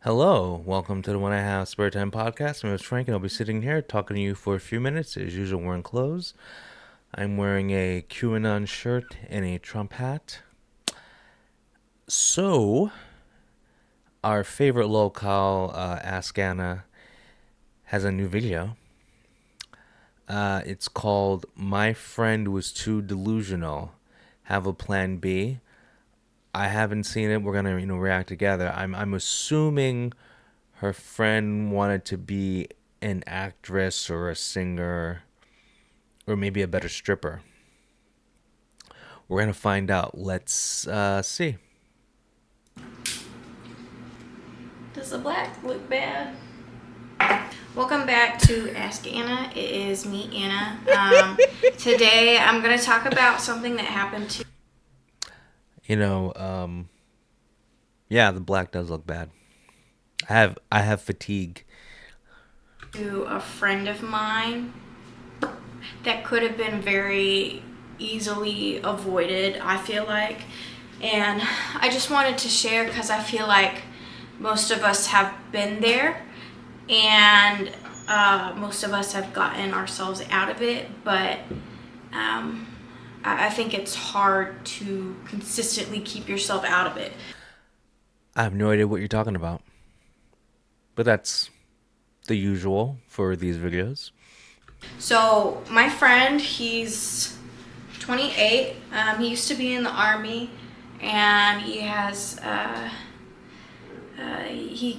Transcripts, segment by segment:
Hello, welcome to the When I Have Spare Time podcast. My name is Frank, and I'll be sitting here talking to you for a few minutes. As usual, wearing clothes. I'm wearing a QAnon shirt and a Trump hat. So, our favorite LOLcow, Ask Anna, has a new video. It's called "My Friend Was Too Delusional. Have a Plan B." I haven't seen it. We're gonna, react together. I'm assuming her friend wanted to be an actress or a singer or maybe a better stripper. We're going to find out. Let's see. Does the black look bad? Welcome back to Ask Anna. It is me, Anna. Today I'm going to talk about something that happened to Yeah, the black does look bad. I have fatigue. a friend of mine that could have been very easily avoided, I feel like. And I just wanted to share because I feel like most of us have been there, and most of us have gotten ourselves out of it, but I think it's hard to consistently keep yourself out of it. I have no idea what you're talking about. But that's the usual for these videos. So my friend, he's 28. He used to be in the army, and he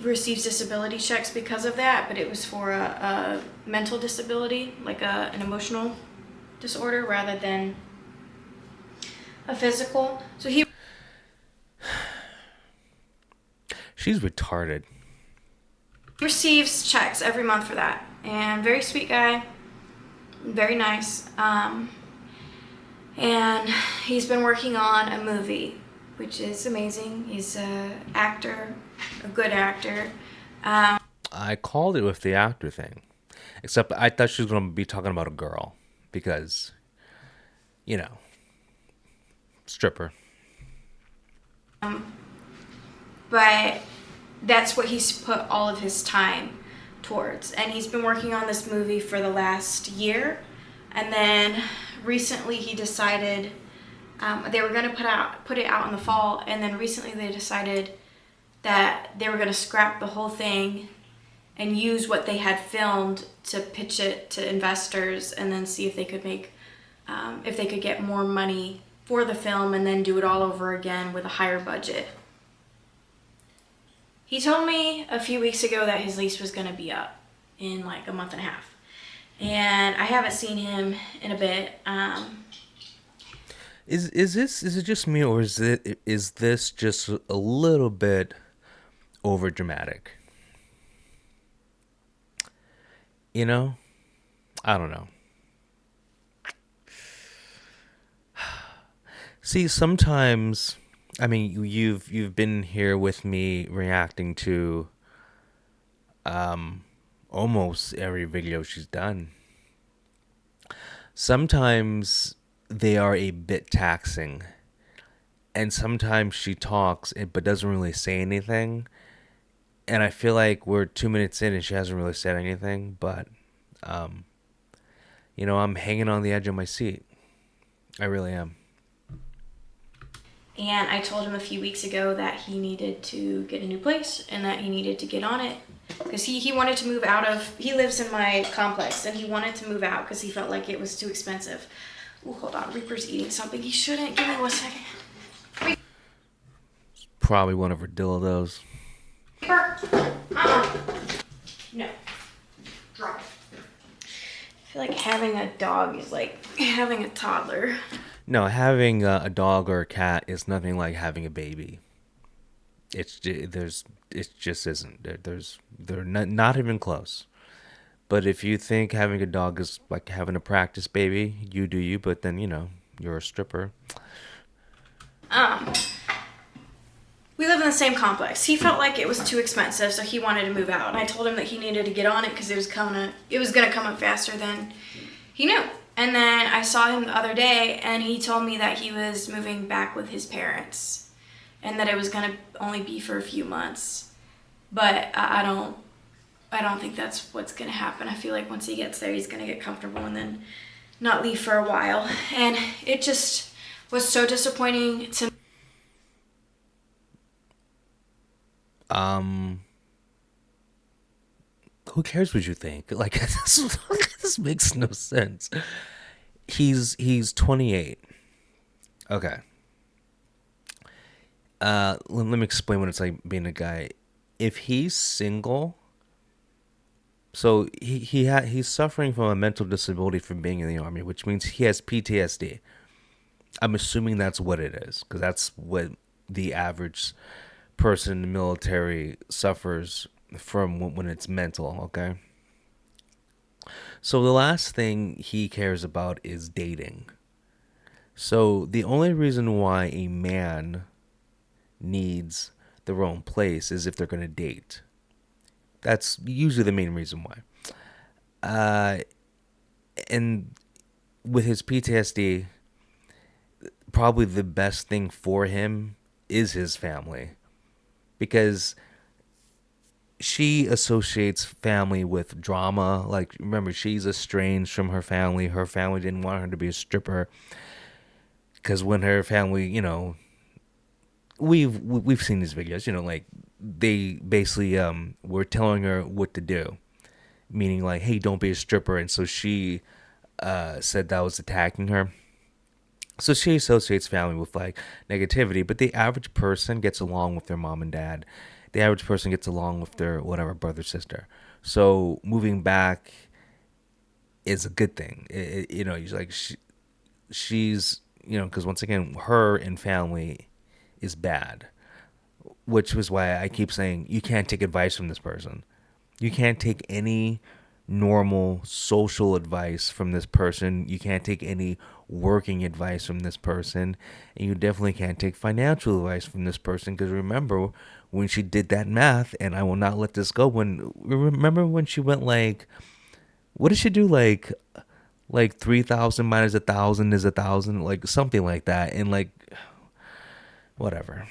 receives disability checks because of that, but it was for a mental disability, like an emotional disorder rather than a physical. So he She's retarded. receives checks every month for that, and very sweet guy, very nice. And he's been working on a movie, which is amazing. He's a actor, a good actor. I called it with the actor thing. Except I thought she was going to be talking about a girl. Because, you know, stripper. But that's what he's put all of his time towards. And he's been working on this movie for the last year. And then recently he decided they were going to put it out in the fall. And then recently they decided that they were going to scrap the whole thing and use what they had filmed to pitch it to investors, and then see if they could if they could get more money for the film, and then do it all over again with a higher budget. He told me a few weeks ago that his lease was going to be up in like a month and a half, and I haven't seen him in a bit. Is it just me, or is this just a little bit over dramatic? I don't know. See, sometimes, I mean, you've been here with me reacting to almost every video she's done. Sometimes they are a bit taxing, and sometimes she talks but doesn't really say anything. And I feel like we're 2 minutes in and she hasn't really said anything, but I'm hanging on the edge of my seat. I really am. And I told him a few weeks ago that he needed to get a new place and that he needed to get on it because he wanted to move out of. He lives in my complex, and he wanted to move out because he felt like it was too expensive. Ooh, hold on, Reaper's eating something he shouldn't. Give me 1 second. Probably one of her dildos. Reaper, no, drop it. I feel like having a dog is like having a toddler. No, having a dog or a cat is nothing like having a baby. It just isn't. They're not even close. But if you think having a dog is like having a practice baby, you do you. But then you're a stripper. We live in the same complex. He felt like it was too expensive, so he wanted to move out. And I told him that he needed to get on it because it was gonna come up faster than he knew. And then I saw him the other day, and he told me that he was moving back with his parents, and that it was gonna only be for a few months. But I don't think that's what's gonna happen. I feel like once he gets there, he's gonna get comfortable and then not leave for a while. And it just was so disappointing to. Um, who cares what you think? Like this makes no sense. He's 28. Okay. Let me explain what it's like being a guy. If he's single, so he's suffering from a mental disability from being in the army, which means he has PTSD. I'm assuming that's what it is, because that's what the average person in the military suffers from when it's mental. Okay. So the last thing he cares about is dating. So the only reason why a man needs their own place is if they're going to date. That's usually the main reason why. Uh, and with his PTSD, probably the best thing for him is his family, because she associates family with drama. Like, remember, she's estranged from her family. Her family didn't want her to be a stripper because when her family, we've seen these videos. Like they basically were telling her what to do, meaning like, hey, don't be a stripper. And so she said that was attacking her. So she associates family with like negativity, but the average person gets along with their mom and dad. The average person gets along with their whatever brother sister. So moving back is a good thing. He's like she's because once again, her and family is bad, which was why I keep saying you can't take advice from this person. You can't take any normal social advice from this person. You can't take any working advice from this person. And you definitely can't take financial advice from this person, because remember when she did that math, and I will not let this go. Remember when she went like, what did she do? Like 3,000 minus 1,000 is 1,000, like something like that. And like, whatever.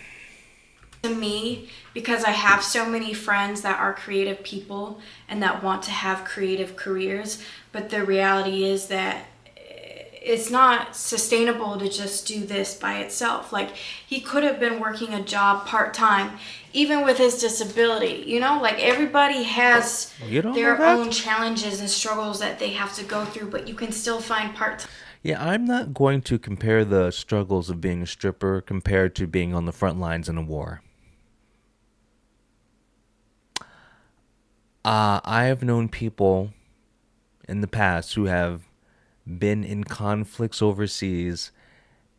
To me, because I have so many friends that are creative people and that want to have creative careers, but the reality is that it's not sustainable to just do this by itself. Like, he could have been working a job part-time even with his disability, like everybody has You don't know their that? own challenges and struggles that they have to go through, but you can still find part-time. Yeah, I'm not going to compare the struggles of being a stripper compared to being on the front lines in a war. I have known people in the past who have been in conflicts overseas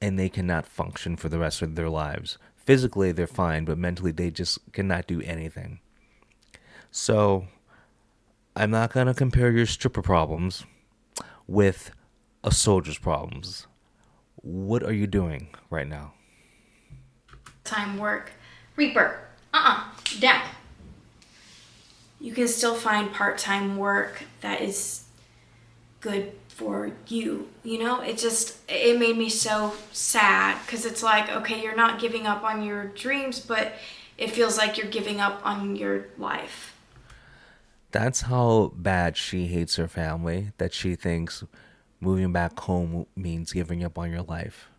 and they cannot function for the rest of their lives. Physically, they're fine, but mentally, they just cannot do anything. So, I'm not going to compare your stripper problems with a soldier's problems. What are you doing right now? Time work. Reaper. Down. You can still find part-time work that is good for you. It made me so sad, because it's like, okay, you're not giving up on your dreams, but it feels like you're giving up on your life. That's how bad she hates her family, that she thinks moving back home means giving up on your life.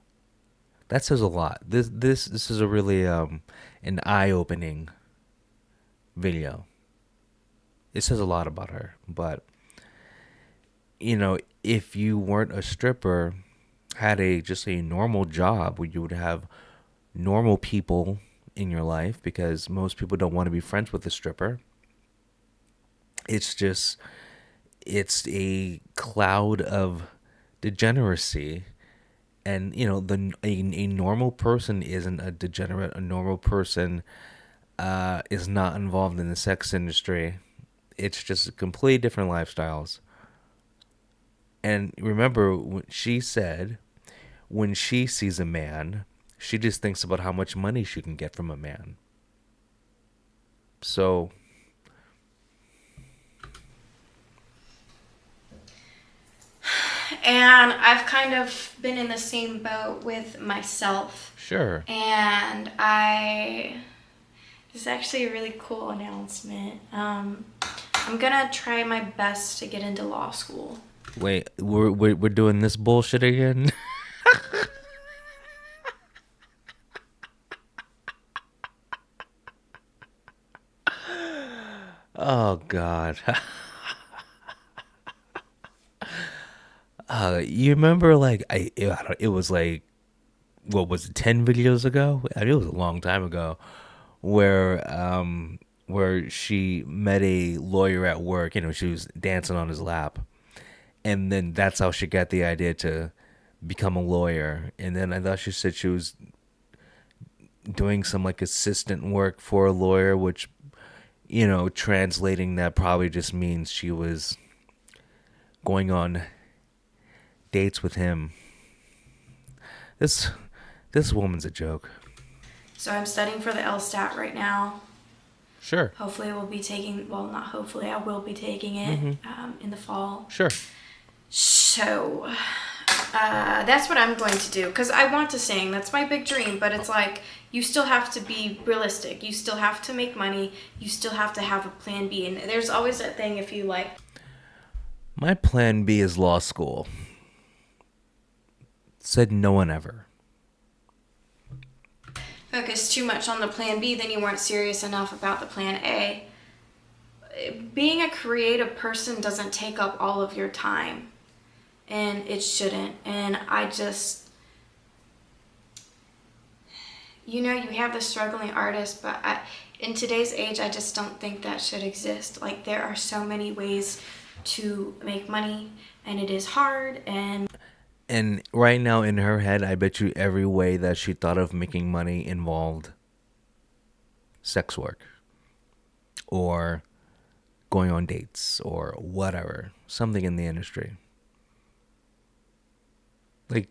That says a lot. This is a really an eye-opening video. It says a lot about her. But if you weren't a stripper, had a just a normal job where you would have normal people in your life, because most people don't want to be friends with a stripper. It's just it's a cloud of degeneracy. And a normal person isn't a degenerate. A normal person is not involved in the sex industry. It's just completely different lifestyles. And remember, she said when she sees a man, she just thinks about how much money she can get from a man. So, And I've kind of been in the same boat with myself. sure. And is actually a really cool announcement. I'm gonna try my best to get into law school. Wait, we're doing this bullshit again? Oh God. You remember like it was like what was it, 10 videos ago? I mean, it was a long time ago, where where she met a lawyer at work. You know, she was dancing on his lap, and then that's how she got the idea to become a lawyer. And then I thought she said she was doing some like assistant work for a lawyer, which, you know, translating that probably just means she was going on dates with him. This this woman's a joke. So I'm studying for the LSAT right now. Sure. Hopefully, we'll be taking. Well, not hopefully. I will be taking it in the fall. Sure. So that's what I'm going to do because I want to sing. That's my big dream. But it's like you still have to be realistic. You still have to make money. You still have to have a plan B. And there's always that thing if you like My plan B is law school. Said no one ever. focus too much on the plan B, then you weren't serious enough about the plan A. Being a creative person doesn't take up all of your time, and it shouldn't. And I just, you know, you have the struggling artist, but in today's age, I just don't think that should exist. Like, there are so many ways to make money, and it is hard. And right now in her head, I bet you every way that she thought of making money involved sex work or going on dates or whatever, something in the industry. Like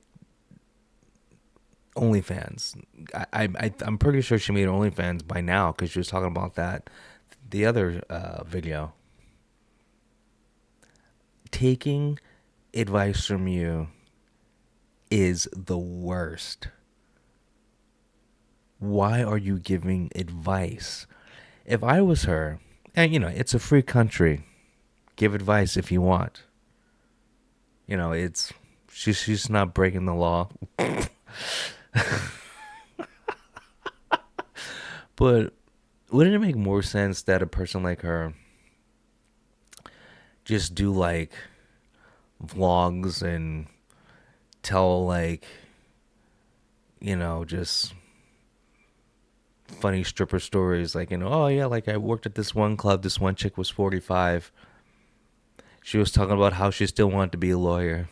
OnlyFans. I'm pretty sure she made OnlyFans by now because she was talking about that the other video. Taking advice from you is the worst. Why are you giving advice? If I was her, and you know, it's a free country, give advice if you want. You know, it's she's not breaking the law. But wouldn't it make more sense that a person like her just do like vlogs and tell like, you know, just funny stripper stories, like, you know, oh yeah, like I worked at this one club, this one chick was 45, she was talking about how she still wanted to be a lawyer.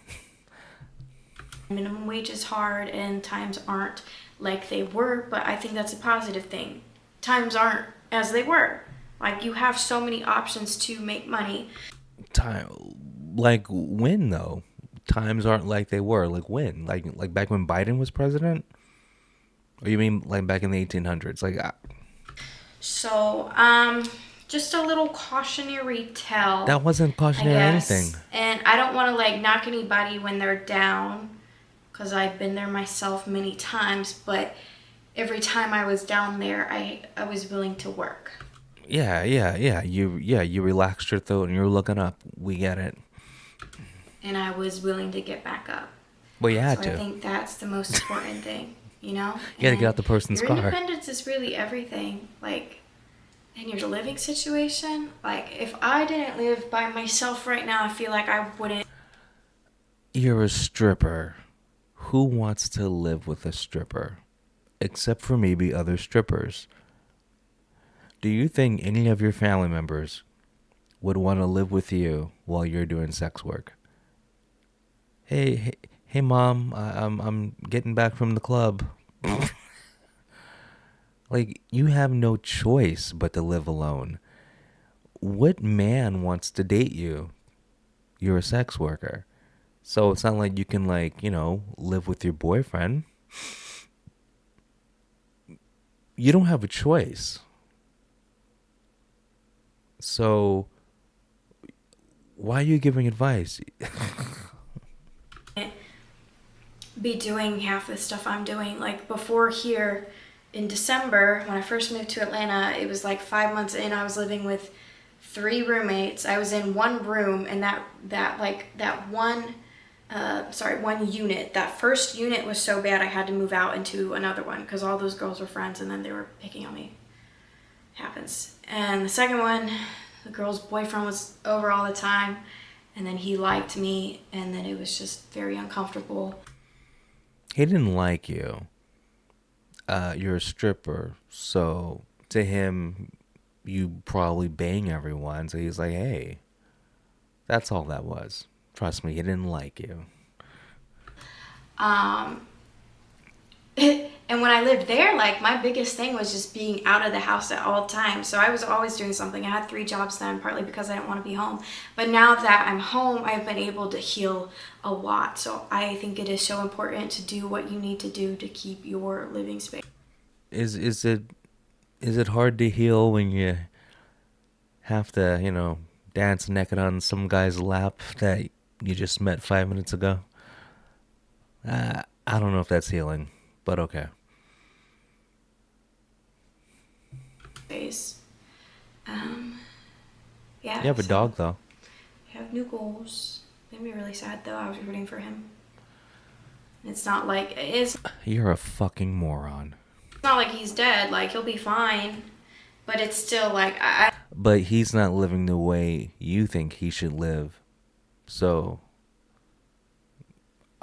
Minimum wage is hard, and times aren't like they were, but I think that's a positive thing. Times aren't as they were. Like, you have so many options to make money. Time, like when though? Times aren't like they were. Like when? Like back when Biden was president? Or you mean like back in the 1800s? Like So, just a little cautionary tale, that wasn't I cautionary or anything. guess. And I don't want to like knock anybody when they're down, because I've been there myself many times. But every time I was down there, I was willing to work. Yeah. You relaxed your throat and you were looking up. We get it. And I was willing to get back up. Well, you So had I to. think that's the most important thing, you know? You gotta get And out the person's your car. independence is really everything. Like, in your living situation, like, if I didn't live by myself right now, I feel like I wouldn't. You're a stripper. Who wants to live with a stripper? Except for maybe other strippers. Do you think any of your family members would want to live with you while you're doing sex work? Hey, mom, I'm getting back from the club. Like, you have no choice but to live alone. What man wants to date you? You're a sex worker. So it's not like you can, like, you know, live with your boyfriend. You don't have a choice. So why are you giving advice? Be doing half the stuff I'm doing. Like, before here, in December, when I first moved to Atlanta, it was like 5 months in. I was living with three roommates. I was in one room, and one unit. That first unit was so bad I had to move out into another one because all those girls were friends, and then they were picking on me. Happens. And the second one, the girl's boyfriend was over all the time, and then he liked me, and then it was just very uncomfortable. He didn't like you. You're a stripper, so to him, you probably bang everyone. So he's like, hey, that's all that was. Trust me, he didn't like you. Um, and when I lived there, like my biggest thing was just being out of the house at all times. So I was always doing something. I had three jobs then, partly because I didn't want to be home. But now that I'm home, I've been able to heal a lot. So I think it is so important to do what you need to do to keep your living space. Is it hard to heal when you have to, dance naked on some guy's lap that you just met 5 minutes ago? I don't know if that's healing, but okay. Space. Um, yeah, You have a so dog though. I have new goals. Made me really sad though. I was rooting for him. It's not like You're a fucking moron. it's not like he's dead. Like he'll be fine, but it's still like I But he's not living the way you think he should live. So,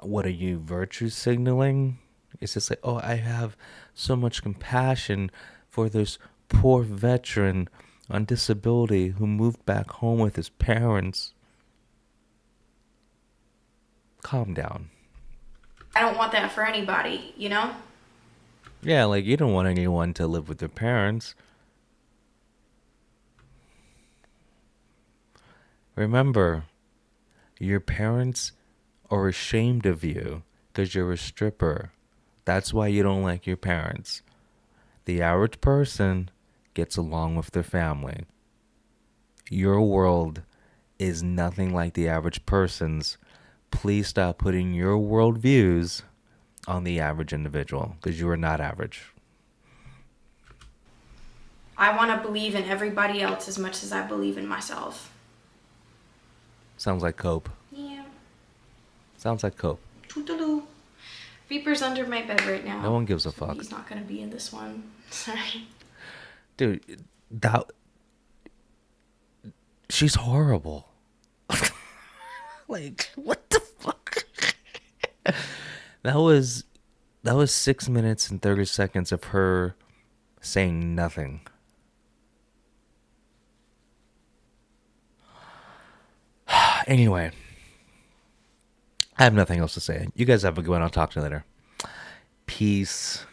what are you, virtue signaling? It's just like, oh, I have so much compassion for this poor veteran on disability who moved back home with his parents. Calm down. I don't want that for anybody, you know? Yeah, like you don't want anyone to live with their parents. Remember, your parents are ashamed of you because you're a stripper. That's why you don't like your parents. The average person gets along with their family. Your world is nothing like the average person's. Please stop putting your worldviews on the average individual because you are not average. I want to believe in everybody else as much as I believe in myself. Sounds like cope. Yeah. Sounds like cope. Toodaloo. Reaper's under my bed right now. No one gives a So fuck. he's not going to be in this one. Sorry. Dude, that she's horrible. Like, what the fuck? That was 6 minutes and 30 seconds of her saying nothing. Anyway, I have nothing else to say. You guys have a good one. I'll talk to you later. Peace.